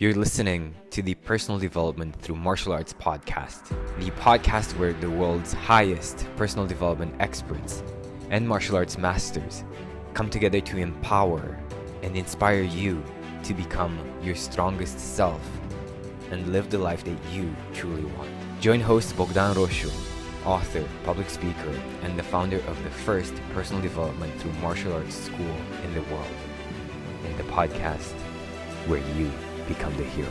You're listening to the Personal Development Through Martial Arts podcast, the podcast where the world's highest personal development experts and martial arts masters come together to empower and inspire you to become your strongest self and live the life that you truly want. Join host Bogdan Rosu, author, public speaker, and the founder of the first personal development through martial arts school in the world, in the podcast where you become the hero.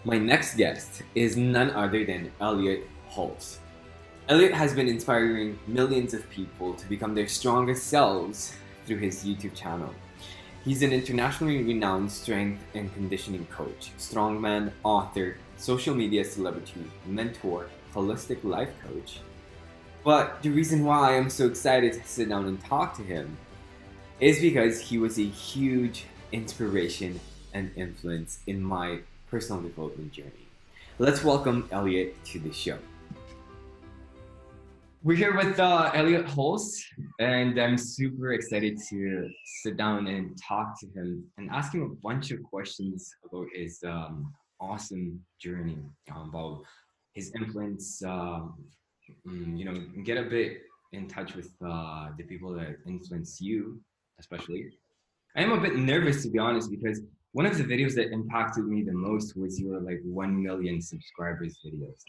My next guest is none other than Elliott Hulse. Elliot has been inspiring millions of people to become their strongest selves through his YouTube channel. He's an internationally renowned strength and conditioning coach, strongman, author, social media celebrity, mentor, holistic life coach. But the reason why I'm so excited to sit down and talk to him is because he was a huge inspiration and influence in my personal development journey. Let's welcome Elliot to the show. We're here with Elliott Hulse, and I'm super excited to sit down and talk to him and ask him a bunch of questions about his awesome journey, about his influence, get a bit in touch with the people that influence you, especially. I am a bit nervous, to be honest, because one of the videos that impacted me the most was your 1 million subscribers videos.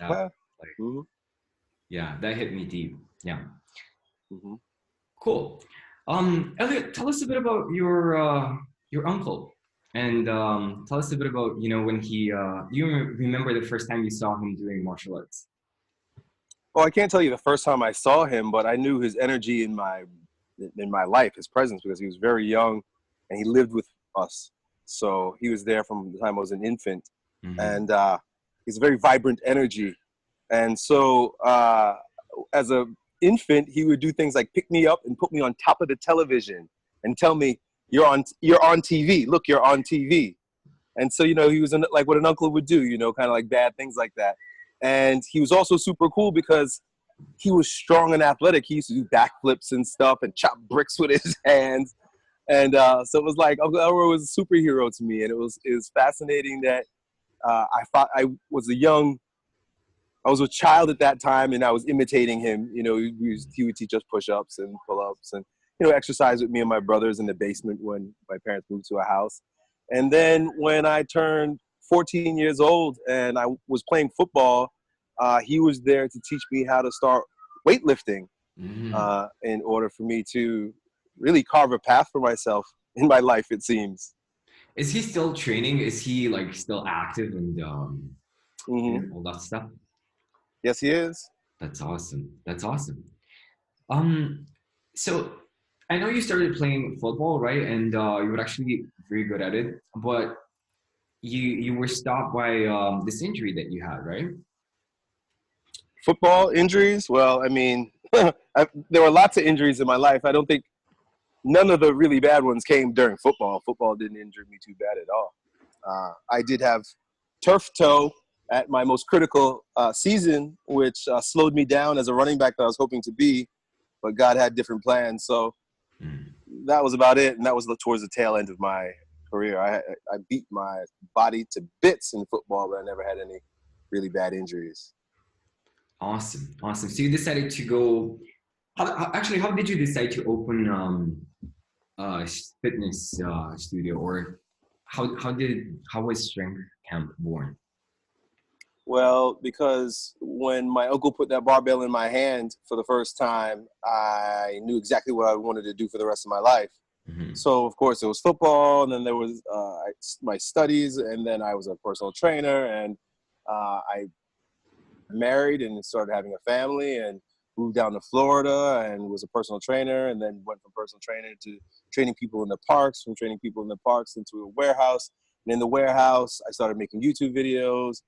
Yeah, that hit me deep. Yeah. Mm-hmm. Cool. Elliot, tell us a bit about your uncle, and tell us a bit about when he. You remember the first time you saw him doing martial arts? Well, I can't tell you the first time I saw him, but I knew his energy in my life, his presence, because he was very young, and he lived with us. So he was there from the time I was an infant, and he's a very vibrant energy. And so as a infant, he would do things like pick me up and put me on top of the television and tell me, you're on TV. Look, you're on TV. And so, he was like what an uncle would do, kind of like bad things like that. And he was also super cool because he was strong and athletic. He used to do backflips and stuff and chop bricks with his hands. And so it was like Uncle Elroy was a superhero to me. And it was fascinating that I thought I was a child at that time, and I was imitating him. He would teach us push-ups and pull-ups and, exercise with me and my brothers in the basement when my parents moved to a house. And then when I turned 14 years old and I was playing football, he was there to teach me how to start weightlifting in order for me to really carve a path for myself in my life, it seems. Is he still training? Is he still active and all that stuff? Yes, he is. That's awesome. So I know you started playing football, right? And you were actually very good at it, but you were stopped by this injury that you had, right? Football injuries? Well, I mean, there were lots of injuries in my life. I don't think none of the really bad ones came during football. Football didn't injure me too bad at all. I did have turf toe at my most critical season, which slowed me down as a running back that I was hoping to be, but God had different plans. So that was about it, and that was towards the tail end of my career. I beat my body to bits in football, but I never had any really bad injuries. Awesome. So you decided to go. How did you decide to open a fitness studio, or how was Strength Camp born? Well, because when my uncle put that barbell in my hand for the first time, I knew exactly what I wanted to do for the rest of my life. So, of course, it was football, and then there was my studies, and then I was a personal trainer, and I married and started having a family and moved down to Florida and was a personal trainer, and then went from personal trainer to training people in the parks, from training people in the parks into a warehouse. And in the warehouse, I started making YouTube videos,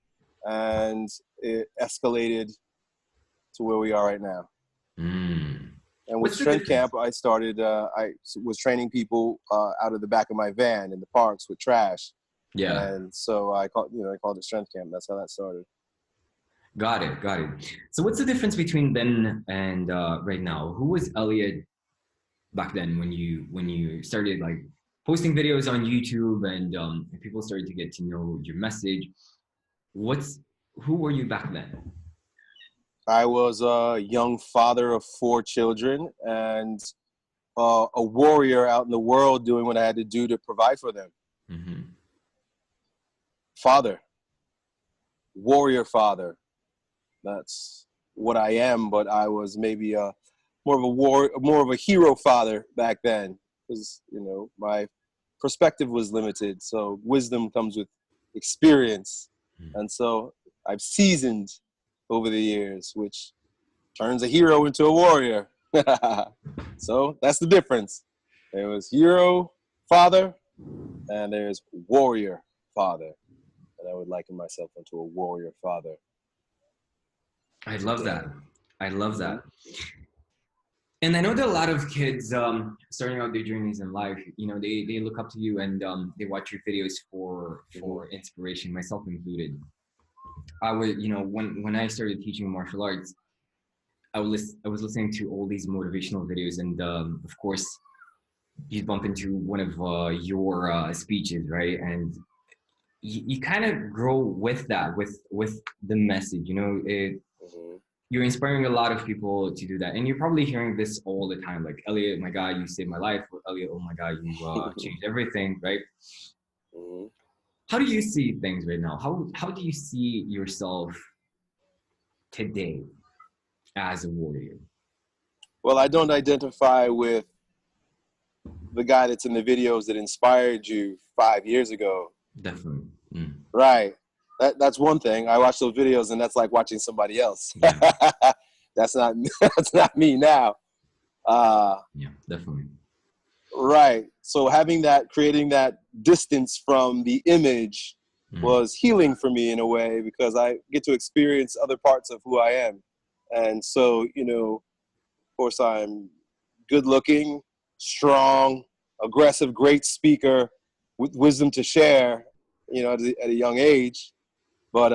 and it escalated to where we are right now. And with Strength Camp, I started, I was training people out of the back of my van in the parks with trash. Yeah. And so I called it Strength Camp. That's how that started. Got it. Got it. So what's the difference between then and right now? Who was Elliot back then when you started like posting videos on YouTube and people started to get to know your message? What's who were you back then? I was a young father of 4 children and a warrior out in the world doing what I had to do to provide for them. Mm-hmm. Father, warrior father. That's what I am, but I was maybe more of a hero father back then, because my perspective was limited. So wisdom comes with experience, and so I've seasoned over the years, which turns a hero into a warrior. So that's the difference. There was hero father, and there's warrior father, and I would liken myself into a warrior father. I love that. I love Mm-hmm. that. And I know that a lot of kids starting out their journeys in life, they look up to you and they watch your videos for inspiration, myself included. I would, when I started teaching martial arts, I was listening to all these motivational videos, and of course, you bump into one of your speeches, right? And you kind of grow with that, with the message. Mm-hmm. You're inspiring a lot of people to do that, and you're probably hearing this all the time, like Elliot, my God, you saved my life. Or, Elliot, oh my God, you changed everything, right? Mm-hmm. How do you see things right now? How do you see yourself today as a warrior? Well, I don't identify with the guy that's in the videos that inspired you 5 years ago. Definitely. Right. That's one thing. I watch those videos and that's like watching somebody else. Yeah. That's not that's not me now. Yeah, definitely. Right. So creating that distance from the image was healing for me in a way, because I get to experience other parts of who I am. And so, of course, I'm good looking, strong, aggressive, great speaker with wisdom to share, at a young age. But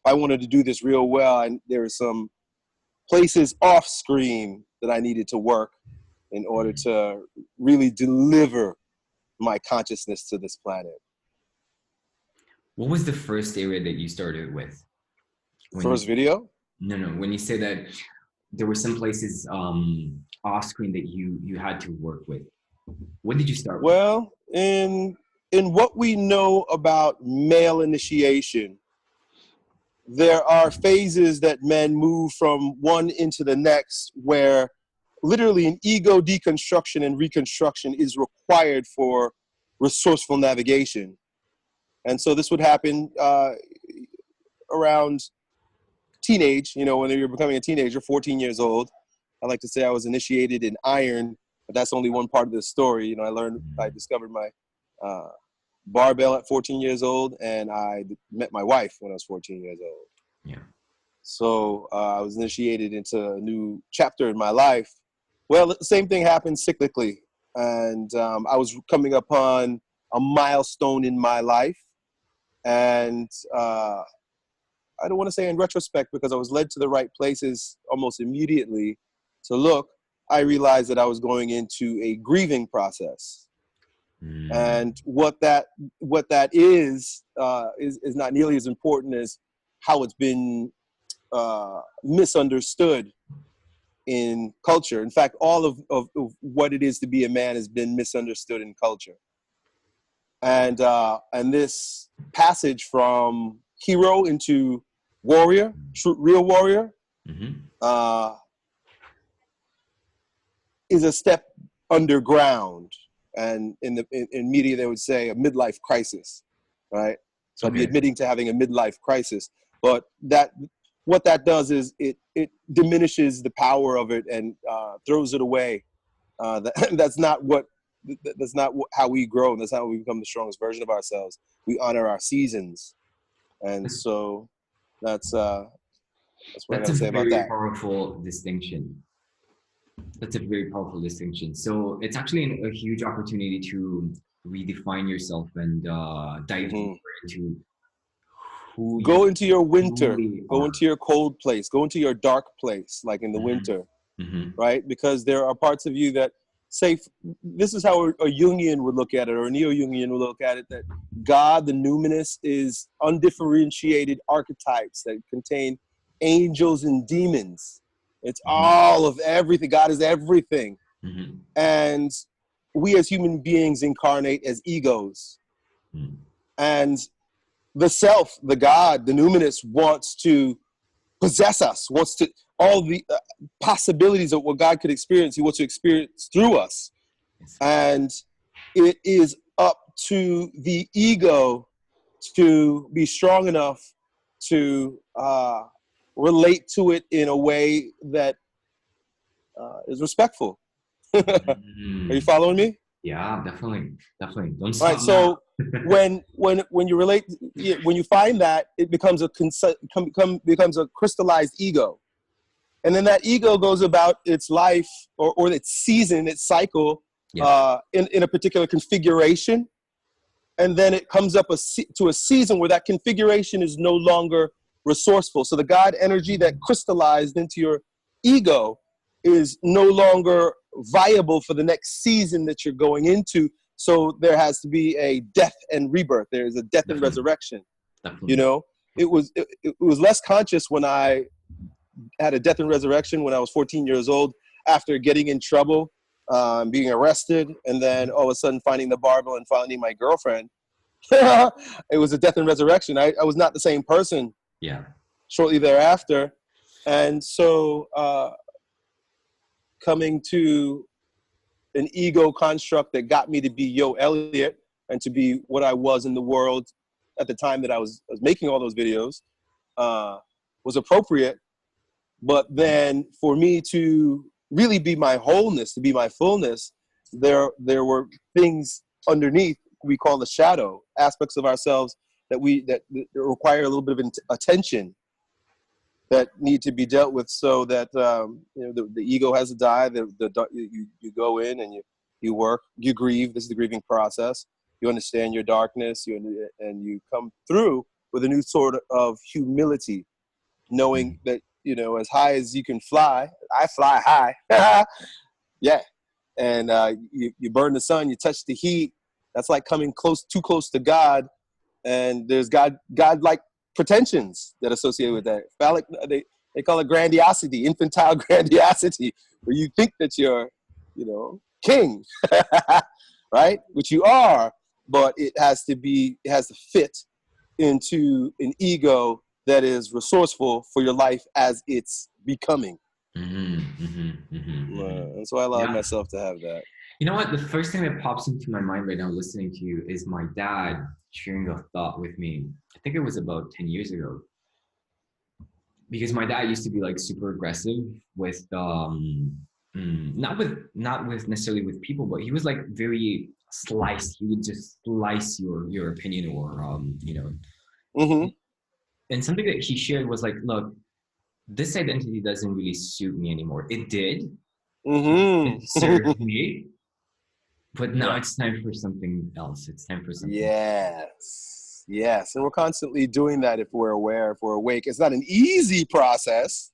I wanted to do this real well. And there were some places off screen that I needed to work in order to really deliver my consciousness to this planet. What was the first area that you started with? First video? No, when you say that there were some places off screen that you had to work with, what did you start with? Well, in what we know about male initiation, there are phases that men move from one into the next, where literally an ego deconstruction and reconstruction is required for resourceful navigation. And so this would happen around teenage, when you're becoming a teenager, 14 years old. I like to say I was initiated in iron, but that's only one part of the story. I discovered my barbell at 14 years old, and I met my wife when I was 14 years old. Yeah. So I was initiated into a new chapter in my life. Well, the same thing happened cyclically. And I was coming upon a milestone in my life. And I don't want to say in retrospect, because I was led to the right places almost immediately to look. I realized that I was going into a grieving process. And what that is not nearly as important as how it's been misunderstood in culture. In fact, all of what it is to be a man has been misunderstood in culture. And this passage from hero into warrior, real warrior, is a step underground. And in media, they would say a midlife crisis, right? So I'd be admitting to having a midlife crisis. But what that does is it diminishes the power of it and throws it away. That's not how we grow. That's not how we become the strongest version of ourselves. We honor our seasons, and so that's what I gotta say about that. That's a very powerful distinction. That's a very powerful distinction. So it's actually a huge opportunity to redefine yourself and dive deeper into who Go you into your winter, truly go are. into your cold place, go into your dark place, like in the winter, right? Because there are parts of you that say, this is how a Jungian would look at it, or a Neo-Jungian would look at it, that God, the numinous, is undifferentiated archetypes that contain angels and demons. It's all of everything. God is everything. And we as human beings incarnate as egos. And the self, the God, the numinous, wants to possess us, wants to, all the possibilities of what God could experience, he wants to experience through us. And it is up to the ego to be strong enough to relate to it in a way that is respectful. Are you following me? Yeah, definitely. Don't All stop right, so now. when you relate, when you find that, it becomes becomes a crystallized ego, and then that ego goes about its life or its season, its cycle, in a particular configuration, and then it comes up to a season where that configuration is no longer resourceful. So the God energy that crystallized into your ego is no longer viable for the next season that you're going into. So there has to be a death and rebirth. There is a death and resurrection. You know, it was less conscious when I had a death and resurrection when I was 14 years old, after getting in trouble, being arrested, and then all of a sudden finding the barbell and finding my girlfriend. It was a death and resurrection. I was not the same person shortly thereafter. And so coming to an ego construct that got me to be Elliot and to be what I was in the world at the time that I was making all those videos was appropriate. But then for me to really be my wholeness, to be my fullness, there were things underneath we call the shadow, aspects of ourselves that require a little bit of attention, that need to be dealt with, so that you know, the ego has to die. You go in and you work, you grieve. This is the grieving process. You understand your darkness, and you come through with a new sort of humility, knowing that, you know, as high as you can fly, I fly high. Yeah. And you burn the sun, you touch the heat. That's like coming too close to God. And there's God-like pretensions that associate with that. Phallic, they call it grandiosity, infantile grandiosity, where you think that you're, you know, king, right? Which you are, but it has to fit into an ego that is resourceful for your life as it's becoming. And so I allowed myself to have that. You know what? The first thing that pops into my mind right now listening to you is my dad sharing a thought with me. I think it was about 10 years ago. Because my dad used to be like super aggressive with not with necessarily with people, but he was like very sliced. He would just slice your opinion, or you know. And something that he shared was like, look, this identity doesn't really suit me anymore. It did. It served me. But now it's time for something else. It's time for something. Yes. And we're constantly doing that if we're aware, if we're awake. It's not an easy process,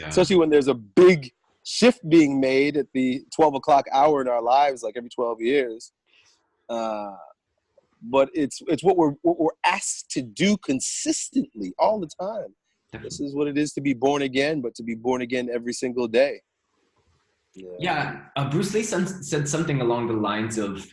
especially when there's a big shift being made at the 12 o'clock hour in our lives, like every 12 years. But it's what we're asked to do consistently all the time. Definitely. This is what it is to be born again, but to be born again every single day. Bruce Lee said something along the lines of,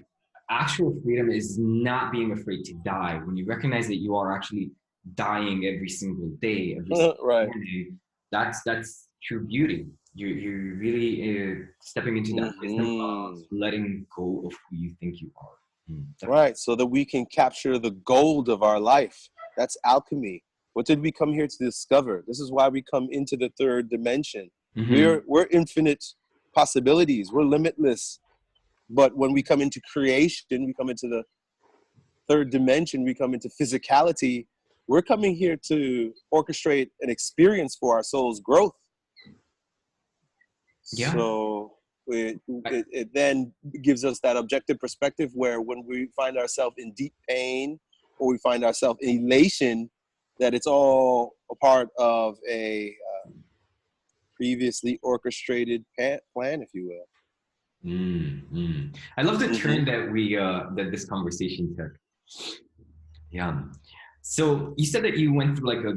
actual freedom is not being afraid to die. When you recognize that you are actually dying every single day, every single day, that's true beauty. You're really stepping into that wisdom of letting go of who you think you are. Right, so that we can capture the gold of our life. That's alchemy. What did we come here to discover? This is why we come into the third dimension. We're infinite possibilities. We're limitless. But when we come into creation, we come into the third dimension, we come into physicality. We're coming here to orchestrate an experience for our soul's growth. So it then gives us that objective perspective where when we find ourselves in deep pain or we find ourselves in elation, that it's all a part of a previously orchestrated plan, if you will. I love the turn Mm-hmm. that this conversation took. Yeah. So you said that you went through like a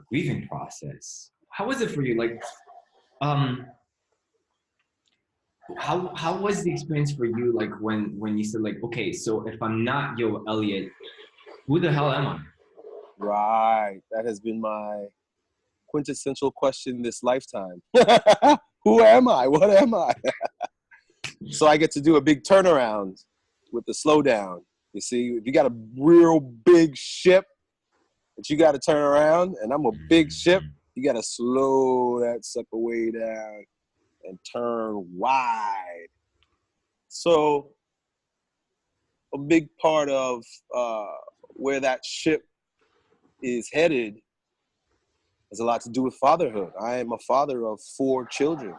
grieving process. How was it for you? Like, um, how was the experience for you? Like when you said like, okay, so if I'm not yo Elliot, who the hell am I? Right. That has been my quintessential question this lifetime. Who am I? What am I? So I get to do a big turnaround with the slowdown. You see, if you got a real big ship that you got to turn around, and I'm a big ship, you got to slow that sucker way down and turn wide. So a big part of where that ship is headed has a lot to do with fatherhood. I am a father of 4 children.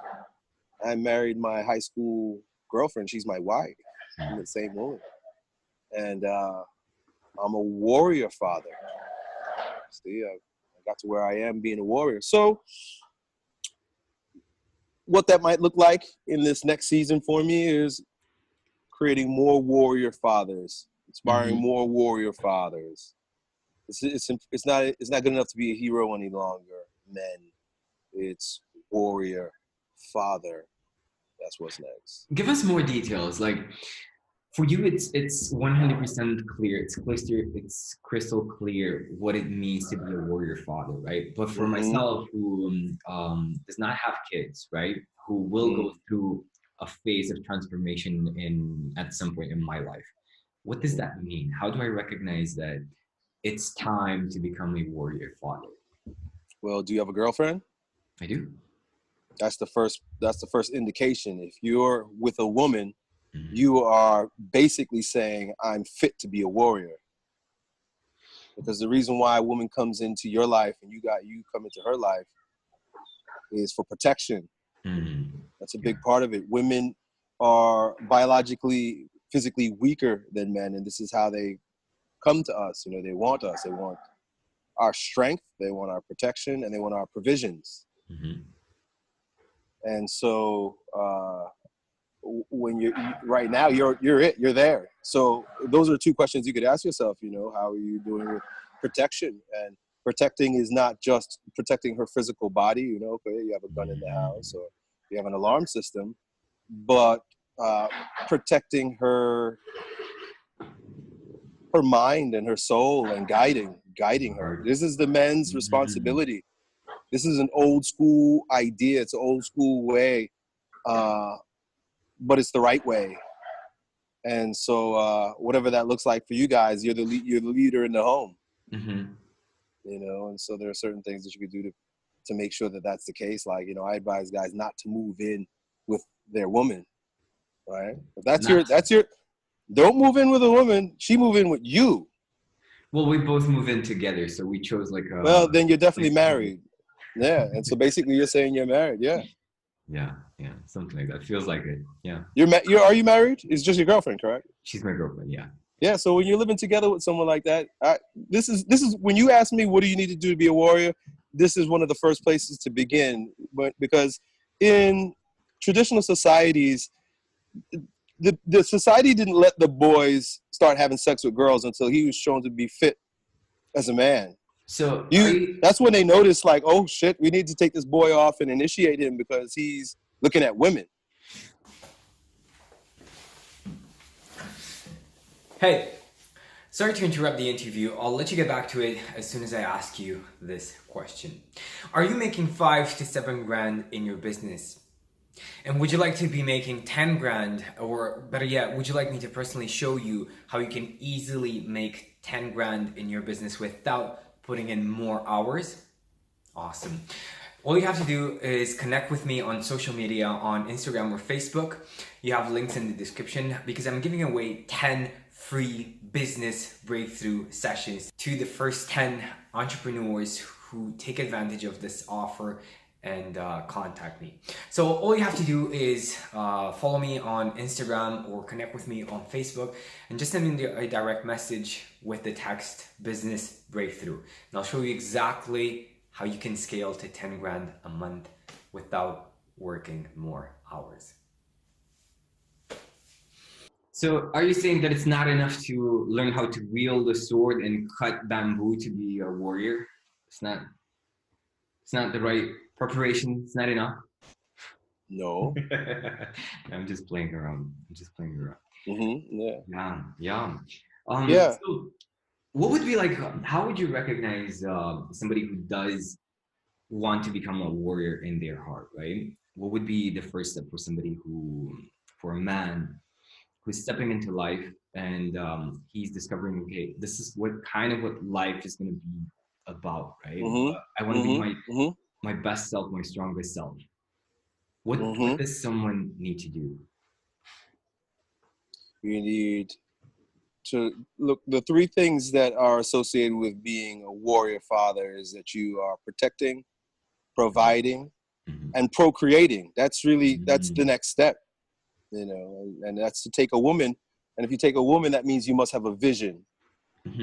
I married my high school girlfriend. She's my wife. I'm the same woman. And I'm a warrior father. See, I got to where I am being a warrior. So what that might look like in this next season for me is creating more warrior fathers, inspiring more warrior fathers. It's not good enough to be a hero any longer, men. It's warrior father. That's what's next. Give us more details. Like for you, it's 100% clear. It's crystal clear what it means to be a warrior father, right? But for myself, who does not have kids, right, who will go through a phase of transformation at some point in my life, what does that mean? How do I recognize that it's time to become a warrior father? Well, do you have a girlfriend? I do. That's the first indication. If you're with a woman, you are basically saying, I'm fit to be a warrior. Because the reason why a woman comes into your life and you come into her life is for protection. That's a big part of it. Women are biologically, physically weaker than men, and this is how they come to us. You know, they want us. They want our strength. They want our protection, and they want our provisions. And so when right now you're there. So those are 2 questions you could ask yourself. You know, how are you doing with protection? And protecting is not just protecting her physical body. You know, okay, you have a gun in the house or you have an alarm system, but protecting her mind and her soul and guiding her. This is the men's responsibility. This is an old school idea. It's an old school way, but it's the right way. And so whatever that looks like for you guys, you're the leader in the home. You know, and so there are certain things that you could do to make sure that that's the case. Like, you know, I advise guys not to move in with their woman, right? If that's your don't move in with a woman. She move in with you. Well, we both move in together, so we chose like a. Well, then you're definitely married. Yeah, and so basically you're saying you're married. Yeah. Yeah, something like that. Feels like it. Yeah. Are you married? It's just your girlfriend, correct? She's my girlfriend. Yeah. Yeah. So when you're living together with someone like that, this is when you ask me what do you need to do to be a warrior. This is one of the first places to begin, because in traditional societies, the society didn't let the boys start having sex with girls until he was shown to be fit as a man. So that's when they noticed, like, oh shit, we need to take this boy off and initiate him because he's looking at women. Hey, sorry to interrupt the interview. I'll let you get back to it as soon as I ask you this question. Are you making 5 to 7 grand in your business? And would you like to be making 10 grand? Or better yet, would you like me to personally show you how you can easily make 10 grand in your business without putting in more hours? Awesome. All you have to do is connect with me on social media, on Instagram or Facebook. You have links in the description because I'm giving away 10 free business breakthrough sessions to the first 10 entrepreneurs who take advantage of this offer and contact me. So all you have to do is follow me on Instagram or connect with me on Facebook, and just send me a direct message with the text business breakthrough. And I'll show you exactly how you can scale to 10 grand a month without working more hours. So are you saying that it's not enough to learn how to wield a sword and cut bamboo to be a warrior? It's not the right preparation. It's not enough. No. I'm just playing around. Yeah. Yeah. Yeah. So what would be like, how would you recognize somebody who does want to become a warrior in their heart, right? What would be the first step for somebody for a man who's stepping into life and he's discovering, okay, this is what life is going to be about, right? I want to be my best self, my strongest self. What does someone need to do? You need to look, the three things that are associated with being a warrior father is that you are protecting, providing, and procreating. That's really, that's the next step, you know, and that's to take a woman. And if you take a woman, that means you must have a vision. If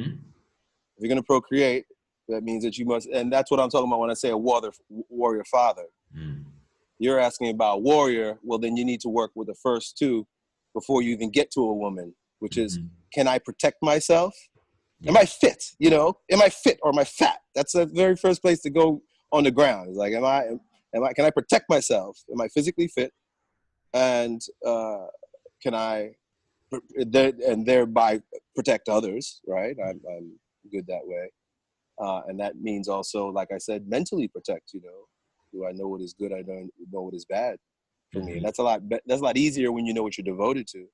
you're going to procreate, that means that you must, and that's what I'm talking about when I say a warrior father. You're asking about warrior, well, then you need to work with the first two before you even get to a woman, which is, can I protect myself? Am I fit? You know, am I fit or am I fat? That's the very first place to go on the ground. It's like, can I protect myself? Am I physically fit? And can I, and thereby protect others, right? I'm good that way. And that means also, like I said, mentally protect, you know. Do I know what is good? I don't know what is bad for me. And that's a lot easier when you know what you're devoted to.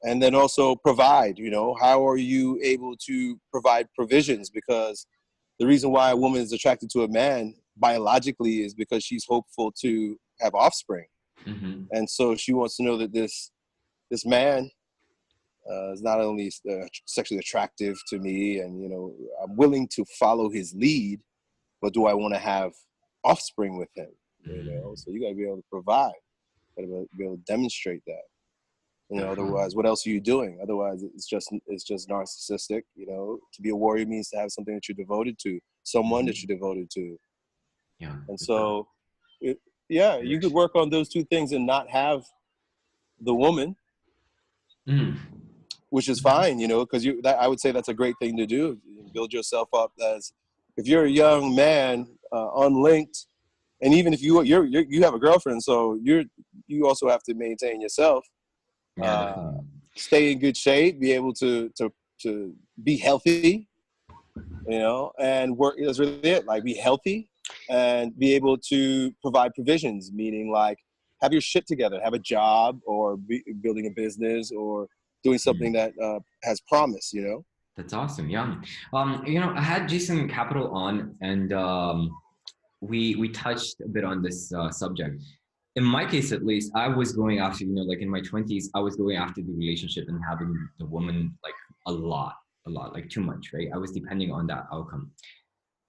And then also provide, you know, how are you able to provide provisions? Because the reason why a woman is attracted to a man biologically is because she's hopeful to have offspring. And so she wants to know that this man is not only sexually attractive to me and, you know, I'm willing to follow his lead, but do I want to have offspring with him? You know, so you got to be able to provide, got to be able to demonstrate that. You know, otherwise, what else are you doing? Otherwise, it's just narcissistic. You know, to be a warrior means to have something that you're devoted to, someone that you're devoted to. Yeah. And so, you could work on those two things and not have the woman, which is fine. You know, because I would say that's a great thing to do. You build yourself up as, if you're a young man, unlinked, and even if you have a girlfriend, so you also have to maintain yourself. Stay in good shape, be able to be healthy, you know, and work. That's really it. Like, be healthy and be able to provide provisions, meaning like have your shit together, have a job, or building a business, or doing something that has promise, you know. That's awesome. Yeah. You know, I had Jason Capital on, and we touched a bit on this subject. In my case, at least, I was going after, you know, like in my 20s, I was going after the relationship and having the woman like a lot, like too much, right? I was depending on that outcome.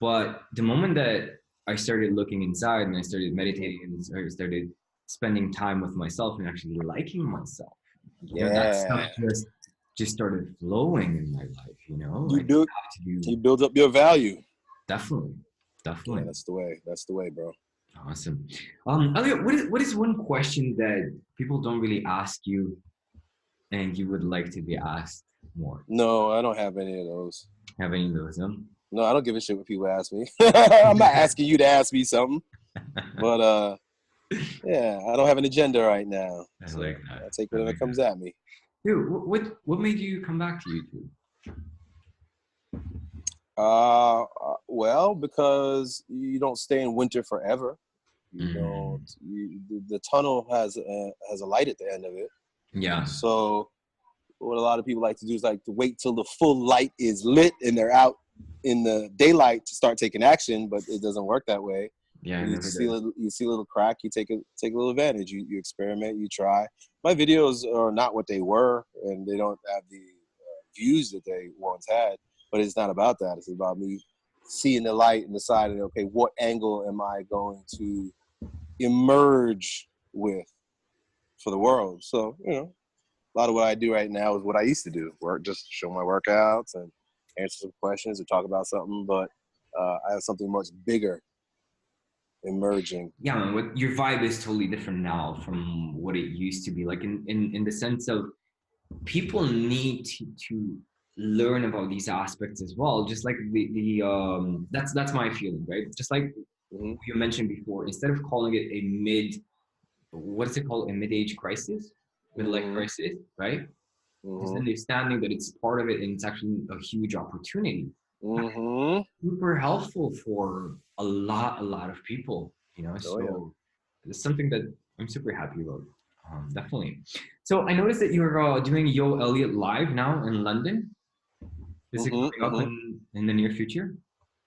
But the moment that I started looking inside and I started meditating and I started spending time with myself and actually liking myself, you know, that stuff just started flowing in my life, you know? You build up your value. Definitely. Yeah, that's the way, bro. Awesome. Elliot, what is one question that people don't really ask you and you would like to be asked more? No, I don't have any of those. Have any of those, huh? No, I don't give a shit what people ask me. I'm not asking you to ask me something. But yeah, I don't have an agenda right now. I like that. I take whatever comes at me. Dude, what made you come back to YouTube? Well, because you don't stay in winter forever. You know, the tunnel has a light at the end of it. Yeah. So what a lot of people like to do is like to wait till the full light is lit and they're out in the daylight to start taking action, but it doesn't work that way. Yeah, you see a little crack, you take a little advantage. You experiment, you try. My videos are not what they were, and they don't have the views that they once had. But it's not about that. It's about me seeing the light and deciding, okay, what angle am I going to emerge with for the world? So, you know, a lot of what I do right now is what I used to do. Work, just show my workouts and answer some questions or talk about something. But I have something much bigger emerging. Yeah, man, what your vibe is totally different now from what it used to be. Like in the sense of people need to learn about these aspects as well. Just like that's my feeling, right? Just like Mm-hmm. you mentioned before, instead of calling it a what is it called? A mid-age crisis, midlife Mm-hmm. crisis, right? Just Mm-hmm. understanding that it's part of it and it's actually a huge opportunity. Mm-hmm. Super helpful for a lot of people, you know. Oh, yeah. So it's something that I'm super happy about. Definitely. So I noticed that you're doing Yo Elliot live now in London. Is it Mm-hmm. coming up Mm-hmm. in the near future?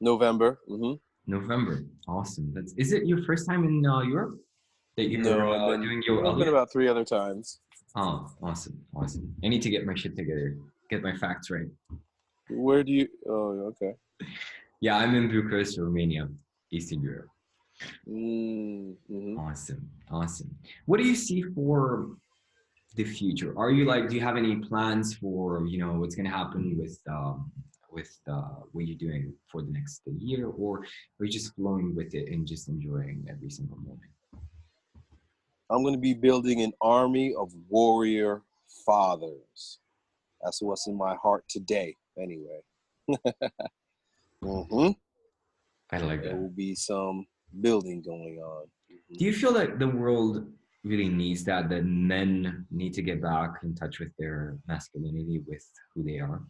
November. Mm-hmm. November. Awesome. Is it your first time in Europe that you're No, doing Yo I've been Elliot? about 3 other times. Oh, awesome, awesome. I need to get my shit together, get my facts right. Where do you? Oh, okay. Yeah, I'm in Bucharest, Romania, Eastern Europe. Mm-hmm. Awesome, awesome. What do you see for the future? Are you like, do you have any plans for, you know, what's going to happen with what you're doing for the next year, or are you just flowing with it and just enjoying every single moment? I'm going to be building an army of warrior fathers. That's what's in my heart today, anyway. Mm-hmm. I like There that. will be some building going on. Mm-hmm. Do you feel like the world really needs that, that men need to get back in touch with their masculinity, with who they are?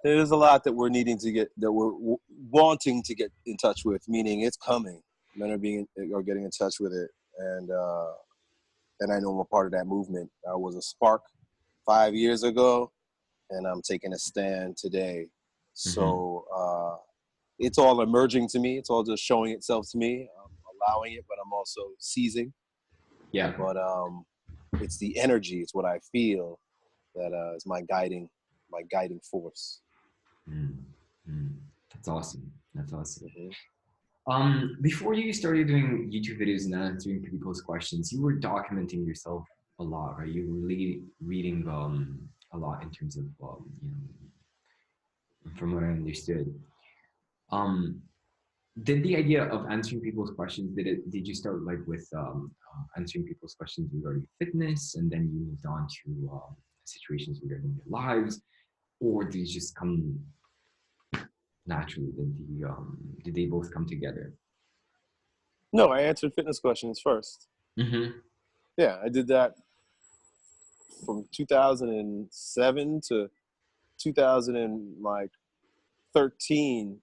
There's a lot that we're needing to get, that we're wanting to get in touch with, meaning it's coming. Men are getting in touch with it, and I know I'm a part of that movement. I was a spark 5 years ago, and I'm taking a stand today. So it's all emerging to me. It's all just showing itself to me. I'm allowing it, but I'm also seizing. Yeah. But it's the energy. It's what I feel that is my guiding force. That's awesome. That's awesome. Mm-hmm. Before you started doing YouTube videos and answering people's questions, you were documenting yourself a lot, right? You were really reading a lot in terms of you know, from what I understood. Um, did the idea of answering people's questions, did you start like with answering people's questions regarding fitness, and then you moved on to situations regarding their lives, or did it just come naturally? Did they both come together? No, I answered fitness questions first. Mm-hmm. Yeah, I did that from 2007 to 2013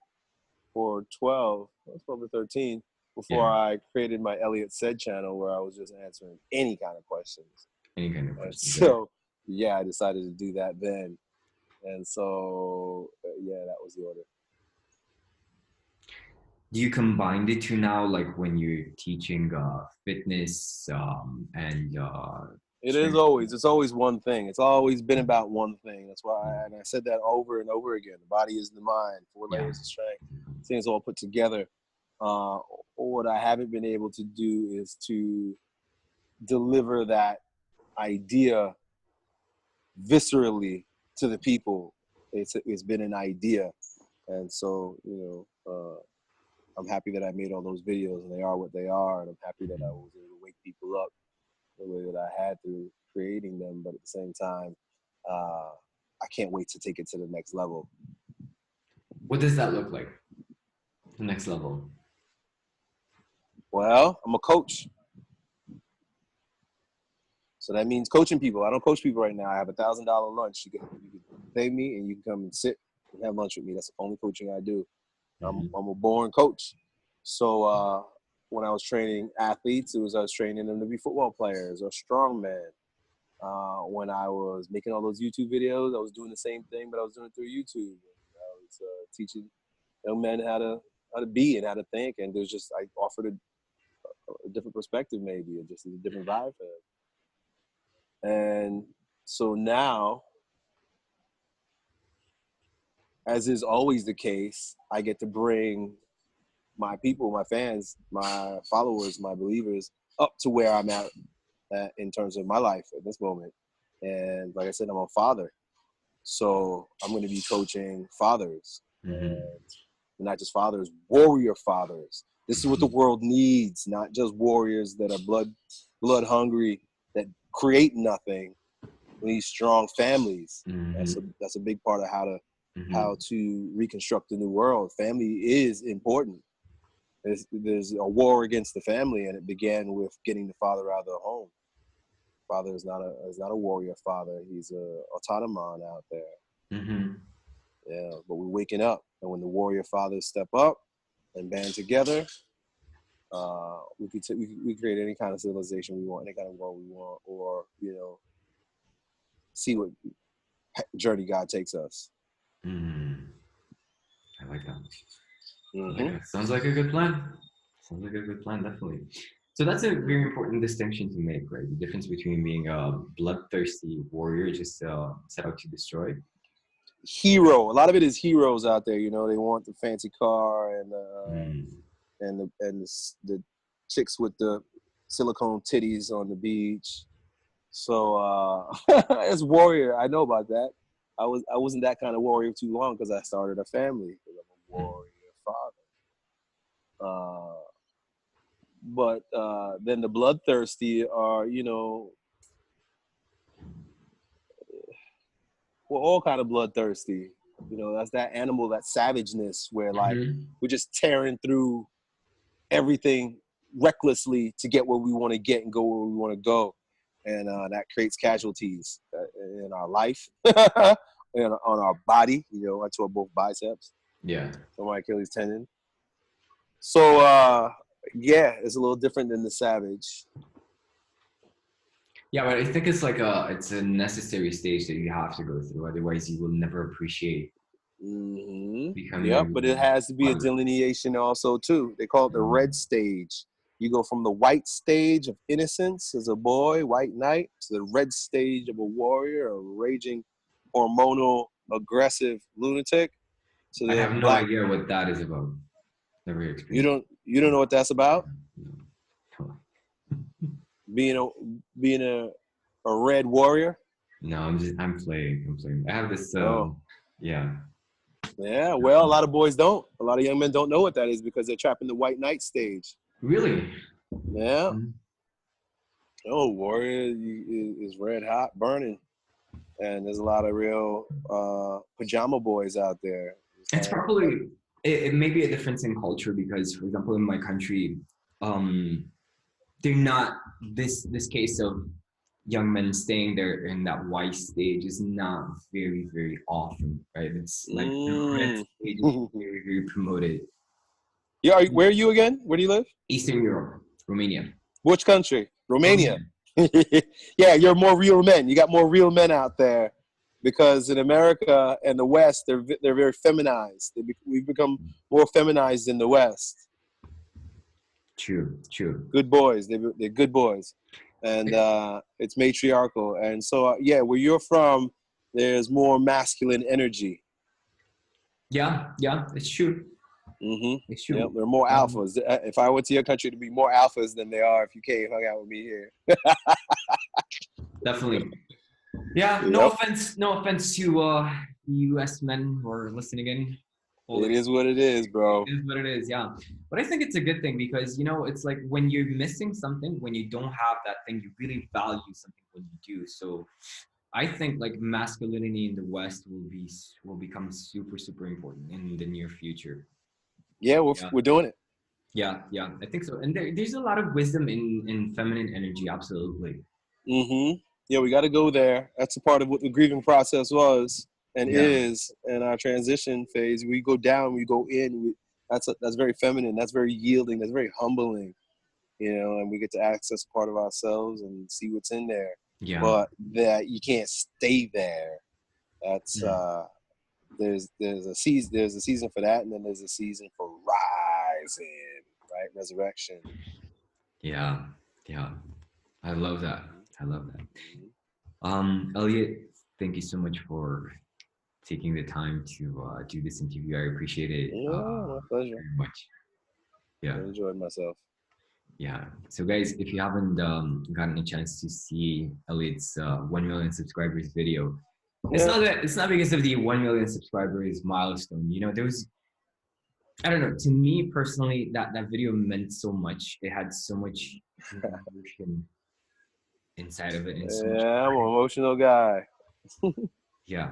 or 12. It was probably 13 before Yeah. I created my Elliot Said channel, where I was just answering any kind of questions. Any kind of And questions. so, yeah, I decided to do that then. And so, yeah, that was the order. Do you combine the two now, like when you're teaching fitness and It's always one thing. It's always been about one thing. That's why, and I said that over and over again. The body is the mind, 4 layers of strength. Things all put together. What I haven't been able to do is to deliver that idea viscerally to the people. It's been an idea, and so I'm happy that I made all those videos, and they are what they are, and I'm happy that I was able to wake people up the way that I had through creating them. But at the same time, I can't wait to take it to the next level. what does that look like? The next level. Well, I'm a coach. So that means coaching people. I don't coach people right now. I have $1,000 lunch. You can pay me and you can come and sit and have lunch with me. That's the only coaching I do. I'm a born coach. So when I was training athletes, I was training them to be football players or strongmen. When I was making all those YouTube videos, I was doing the same thing, but I was doing it through YouTube. I was teaching young men how to be and how to think, and I offered a different perspective, maybe, or just a different vibe for them. And so now as is always the case, I get to bring my people, my fans, my followers, my believers up to where I'm at in terms of my life at this moment. And like I said, I'm a father. So I'm going to be coaching fathers, Mm-hmm. and not just fathers, warrior fathers. This is what the world needs, not just warriors that are blood hungry, that create nothing. We need strong families. Mm-hmm. That's a big part of Mm-hmm. how to reconstruct the new world. Family is important. There's a war against the family, and it began with getting the father out of the home. Father is not a warrior father. He's a autonomon out there. Mm-hmm. Yeah, but we're waking up, and when the warrior fathers step up and band together, we create any kind of civilization we want, any kind of world we want, or see what journey God takes us. Mm-hmm. I like that. Mm-hmm. Sounds like a good plan. Sounds like a good plan, definitely. So that's a very important distinction to make, right? The difference between being a bloodthirsty warrior just set out to destroy. Hero. A lot of it is heroes out there. They want the fancy car and the chicks with the silicone titties on the beach. So as warrior, I know about that. I wasn't that kind of warrior too long because I started a family. Because I'm a warrior father. But then the bloodthirsty are, we're all kind of bloodthirsty. That's that animal, that savageness where like Mm-hmm. we're just tearing through everything recklessly to get where we want to get and go where we want to go. And that creates casualties in our life, and on our body. I tore both biceps. Yeah. So my Achilles tendon. So yeah, it's a little different than the savage. Yeah, but I think it's a necessary stage that you have to go through. Otherwise, you will never appreciate Mm-hmm. becoming Yep, but it has to be a a delineation also too. They call it the red stage. You go from the white stage of innocence as a boy, white knight, to the red stage of a warrior, a raging, hormonal, aggressive lunatic. To I the have no black. idea what that is about. Never You experienced. don't know what that's about? No, Being a red warrior. no, I'm playing. I'm playing. I have this. Oh. Yeah. Yeah, well, a lot of boys don't. A lot of young men don't know what that is because they're trapped in the white knight stage. Really? Yeah. Mm-hmm. Oh, warrior is red hot, burning, and there's a lot of real pajama boys out there. It's probably it may be a difference in culture because, for example, in my country, um, they're not this case of young men staying there in that white stage is not very often, right? It's like the red Mm. stage is very promoted. Yeah, where are you again? Where do you live? Eastern Europe, Romania. Which country? Romania. Romania. Yeah, you're more real men. You got more real men out there, because in America and the West, they're very feminized. We've become more feminized in the West. True. Good boys. They're good boys, and it's matriarchal. And so, yeah, where you're from, there's more masculine energy. Yeah, it's true. Mm-hmm. It's Yep, true. there are more alphas. If I went to your country, to be more alphas than they are if you came hung out with me here. Definitely. Yeah, Yep. no offense to the US men who are listening in. It is what it is, bro. It is what it is, yeah. But I think it's a good thing because it's like when you're missing something, when you don't have that thing, you really value something when you do. So I think like masculinity in the West will become super important in the near future. Yeah, Yeah. we're doing it. Yeah, I think so. And there's a lot of wisdom in feminine energy, absolutely. Mm-hmm. Yeah, we got to go there. That's a part of what the grieving process was and Yeah. is in our transition phase. We go down, we go in. That's very feminine. That's very yielding. That's very humbling. And we get to access part of ourselves and see what's in there. Yeah. But that you can't stay there. That's there's a season for that, and then there's a season for rising, right? Resurrection. Yeah. I love that. Elliot, thank you so much for taking the time to do this interview. I appreciate it Yeah, my pleasure. very much. Yeah. I enjoyed myself. Yeah. So guys, if you haven't gotten a chance to see Elliott's 1 million subscribers video, it's not because of the 1 million subscribers milestone. You know, there was, I don't know, to me personally, that video meant so much. It had so much emotion inside of it, and so much I'm an emotional guy. yeah,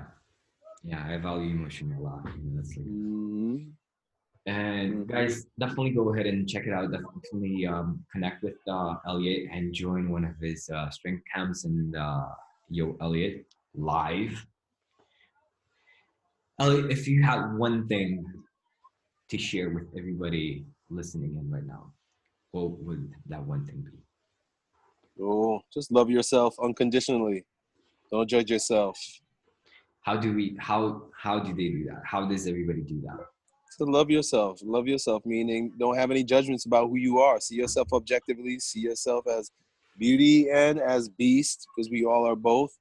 I value emotion a lot. You know, that's like, and guys, definitely go ahead and check it out. Definitely connect with Elliot and join one of his strength camps and Yo Elliot live. Elliot, if you had one thing to share with everybody listening in right now, what would that one thing be? Oh, just love yourself unconditionally. Don't judge yourself. How do they do that? How does everybody do that? So love yourself. Love yourself, meaning don't have any judgments about who you are. See yourself objectively. See yourself as beauty and as beast, because we all are both.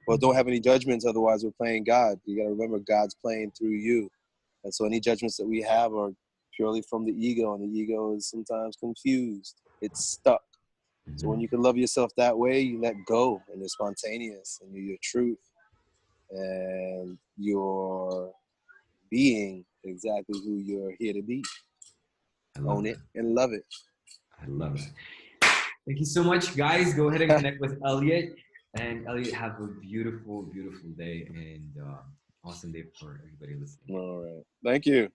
But don't have any judgments, otherwise we're playing God. You got to remember God's playing through you. And so any judgments that we have are purely from the ego, and the ego is sometimes confused. It's stuck. So when you can love yourself that way, you let go, and you're spontaneous, and you're your truth, and you're being exactly who you're here to be. Own it and love it. I love it. Thank you so much, guys. Go ahead and connect with Elliot. And Elliot, have a beautiful, beautiful day and awesome day for everybody listening. All right. Thank you.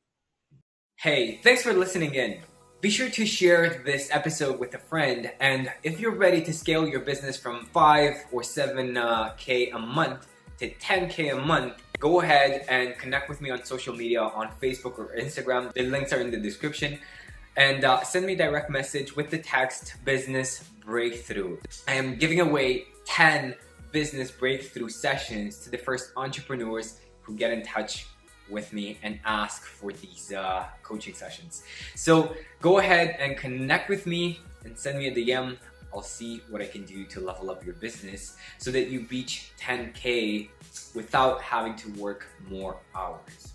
Hey, thanks for listening in. Be sure to share this episode with a friend. And if you're ready to scale your business from 5 or 7K a month to 10K a month, go ahead and connect with me on social media on Facebook or Instagram. The links are in the description. And send me a direct message with the text Business Breakthrough. I am giving away 10 business breakthrough sessions to the first entrepreneurs who get in touch with me and ask for these coaching sessions. So go ahead and connect with me and send me a DM. I'll see what I can do to level up your business so that you reach 10K without having to work more hours.